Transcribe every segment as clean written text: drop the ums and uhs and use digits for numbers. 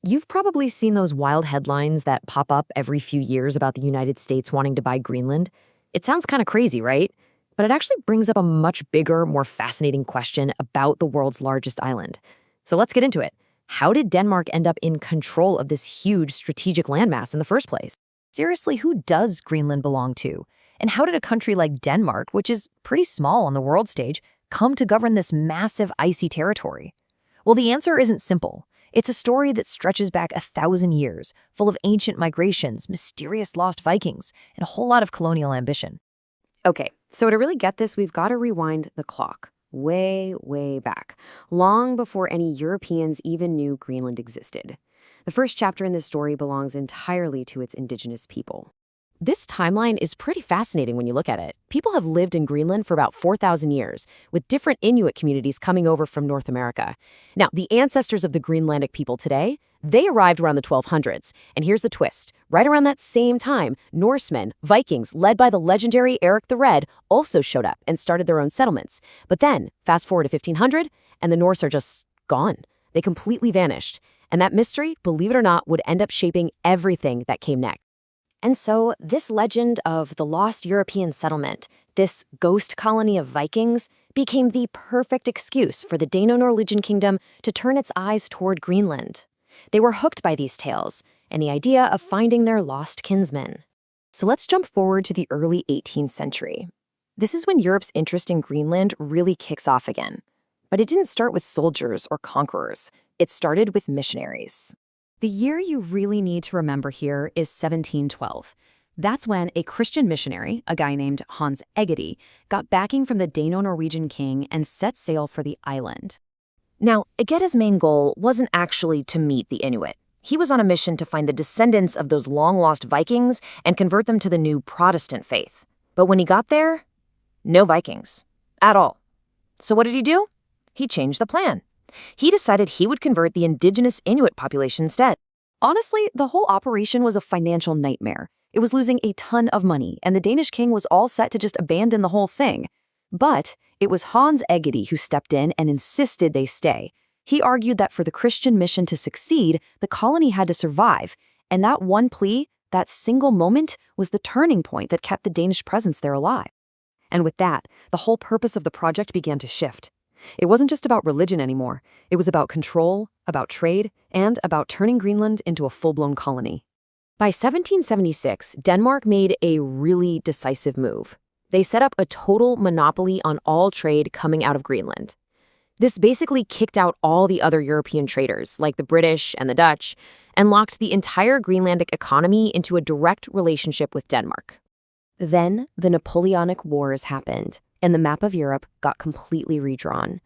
You've probably seen those wild headlines that pop up every few years about the United States wanting to buy Greenland. It sounds kind of crazy, right? But it actually brings up a much bigger, more fascinating question about the world's largest island. So let's get into it. How did Denmark end up in control of this huge strategic landmass in the first place? Seriously, who does Greenland belong to? And how did a country like Denmark, which is pretty small on the world stage, come to govern this massive icy territory? Well, the answer isn't simple. It's a story that stretches back 1,000 years, full of ancient migrations, mysterious lost Vikings, and a whole lot of colonial ambition. Okay, so to really get this, we've got to rewind the clock way, way back, long before any Europeans even knew Greenland existed. The first chapter in this story belongs entirely to its indigenous people. This timeline is pretty fascinating when you look at it. People have lived in Greenland for about 4,000 years, with different Inuit communities coming over from North America. Now, the ancestors of the Greenlandic people today, they arrived around the 1200s. And here's the twist. Right around that same time, Norsemen, Vikings, led by the legendary Eric the Red, also showed up and started their own settlements. But then, fast forward to 1500, and the Norse are just gone. They completely vanished. And that mystery, believe it or not, would end up shaping everything that came next. And so this legend of the lost European settlement, this ghost colony of Vikings, became the perfect excuse for the Dano-Norwegian kingdom to turn its eyes toward Greenland. They were hooked by these tales and the idea of finding their lost kinsmen. So let's jump forward to the early 18th century. This is when Europe's interest in Greenland really kicks off again. But it didn't start with soldiers or conquerors. It started with missionaries. The year you really need to remember here is 1712. That's when a Christian missionary, a guy named Hans Egede, got backing from the Dano-Norwegian king and set sail for the island. Now, Egede's main goal wasn't actually to meet the Inuit. He was on a mission to find the descendants of those long-lost Vikings and convert them to the new Protestant faith. But when he got there, no Vikings. At all. So what did he do? He changed the plan. He decided he would convert the indigenous Inuit population instead. Honestly, the whole operation was a financial nightmare. It was losing a ton of money, and the Danish king was all set to just abandon the whole thing. But it was Hans Egede who stepped in and insisted they stay. He argued that for the Christian mission to succeed, the colony had to survive, and that one plea, that single moment, was the turning point that kept the Danish presence there alive. And with that, the whole purpose of the project began to shift. It wasn't just about religion anymore. It was about control, about trade, and about turning Greenland into a full-blown colony. By 1776, Denmark made a really decisive move. They set up a total monopoly on all trade coming out of Greenland. This basically kicked out all the other European traders, like the British and the Dutch, and locked the entire Greenlandic economy into a direct relationship with Denmark. Then the Napoleonic Wars happened, and the map of Europe got completely redrawn.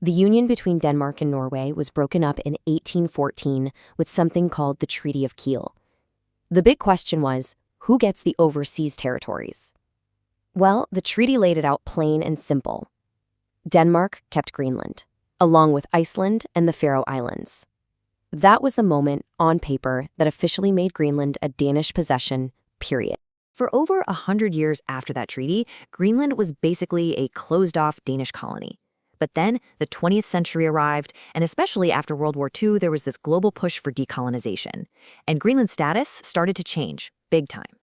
The union between Denmark and Norway was broken up in 1814 with something called the Treaty of Kiel. The big question was, who gets the overseas territories? Well, the treaty laid it out plain and simple. Denmark kept Greenland, along with Iceland and the Faroe Islands. That was the moment, on paper, that officially made Greenland a Danish possession, period. For over 100 years after that treaty, Greenland was basically a closed-off Danish colony. But then the 20th century arrived, and especially after World War II, there was this global push for decolonization. And Greenland's status started to change, big time.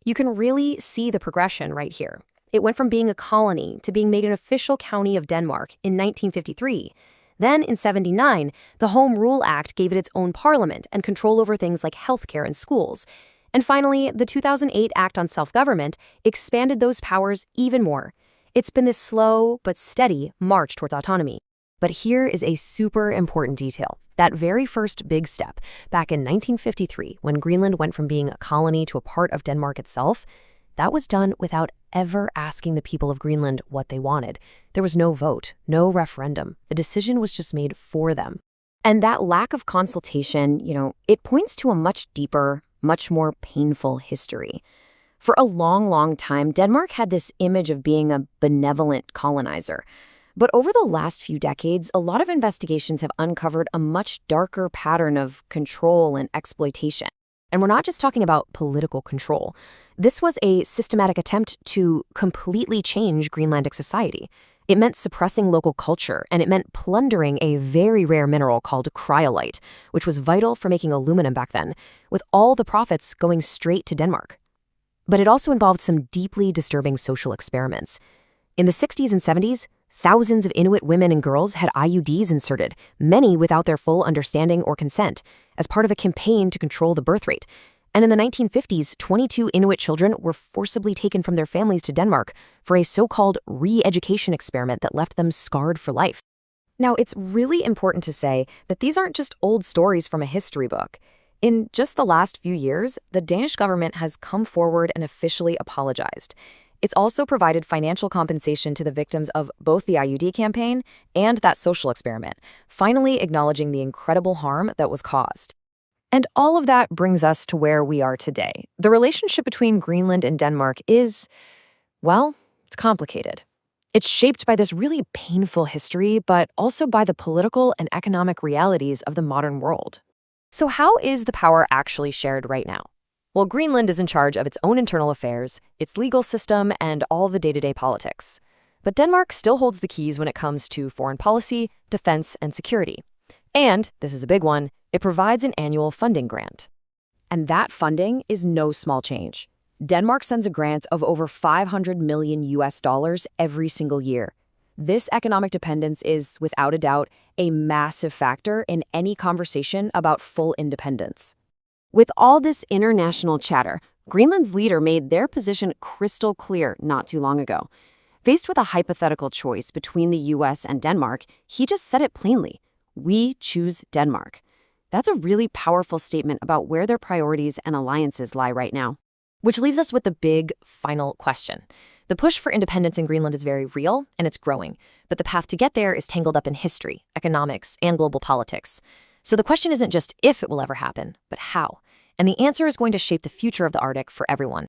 You can really see the progression right here. It went from being a colony to being made an official county of Denmark in 1953. Then, in 1979, the Home Rule Act gave it its own parliament and control over things like healthcare and schools. And finally, the 2008 Act on Self-Government expanded those powers even more. It's been this slow but steady march towards autonomy. But here is a super important detail. That very first big step, back in 1953, when Greenland went from being a colony to a part of Denmark itself, that was done without ever asking the people of Greenland what they wanted. There was no vote, no referendum. The decision was just made for them. And that lack of consultation, it points to a much deeper, much more painful history. For a long, long time, Denmark had this image of being a benevolent colonizer. But over the last few decades, a lot of investigations have uncovered a much darker pattern of control and exploitation. And we're not just talking about political control. This was a systematic attempt to completely change Greenlandic society. It meant suppressing local culture, and it meant plundering a very rare mineral called cryolite, which was vital for making aluminum back then, with all the profits going straight to Denmark. But it also involved some deeply disturbing social experiments. In the 60s and 70s, thousands of Inuit women and girls had IUDs inserted, many without their full understanding or consent, as part of a campaign to control the birth rate. And in the 1950s, 22 Inuit children were forcibly taken from their families to Denmark for a so-called re-education experiment that left them scarred for life. Now, it's really important to say that these aren't just old stories from a history book. In just the last few years, the Danish government has come forward and officially apologized. It's also provided financial compensation to the victims of both the IUD campaign and that social experiment, finally acknowledging the incredible harm that was caused. And all of that brings us to where we are today. The relationship between Greenland and Denmark is, well, it's complicated. It's shaped by this really painful history, but also by the political and economic realities of the modern world. So how is the power actually shared right now? Well, Greenland is in charge of its own internal affairs, its legal system, and all the day-to-day politics. But Denmark still holds the keys when it comes to foreign policy, defense, and security. And, this is a big one, it provides an annual funding grant. And that funding is no small change. Denmark sends a grant of over $500 million every single year. This economic dependence is, without a doubt, a massive factor in any conversation about full independence. With all this international chatter, Greenland's leader made their position crystal clear not too long ago. Faced with a hypothetical choice between the US and Denmark, he just said it plainly. We choose Denmark. That's a really powerful statement about where their priorities and alliances lie right now. Which leaves us with the big final question. The push for independence in Greenland is very real, and it's growing. But the path to get there is tangled up in history, economics, and global politics. So the question isn't just if it will ever happen, but how. And the answer is going to shape the future of the Arctic for everyone.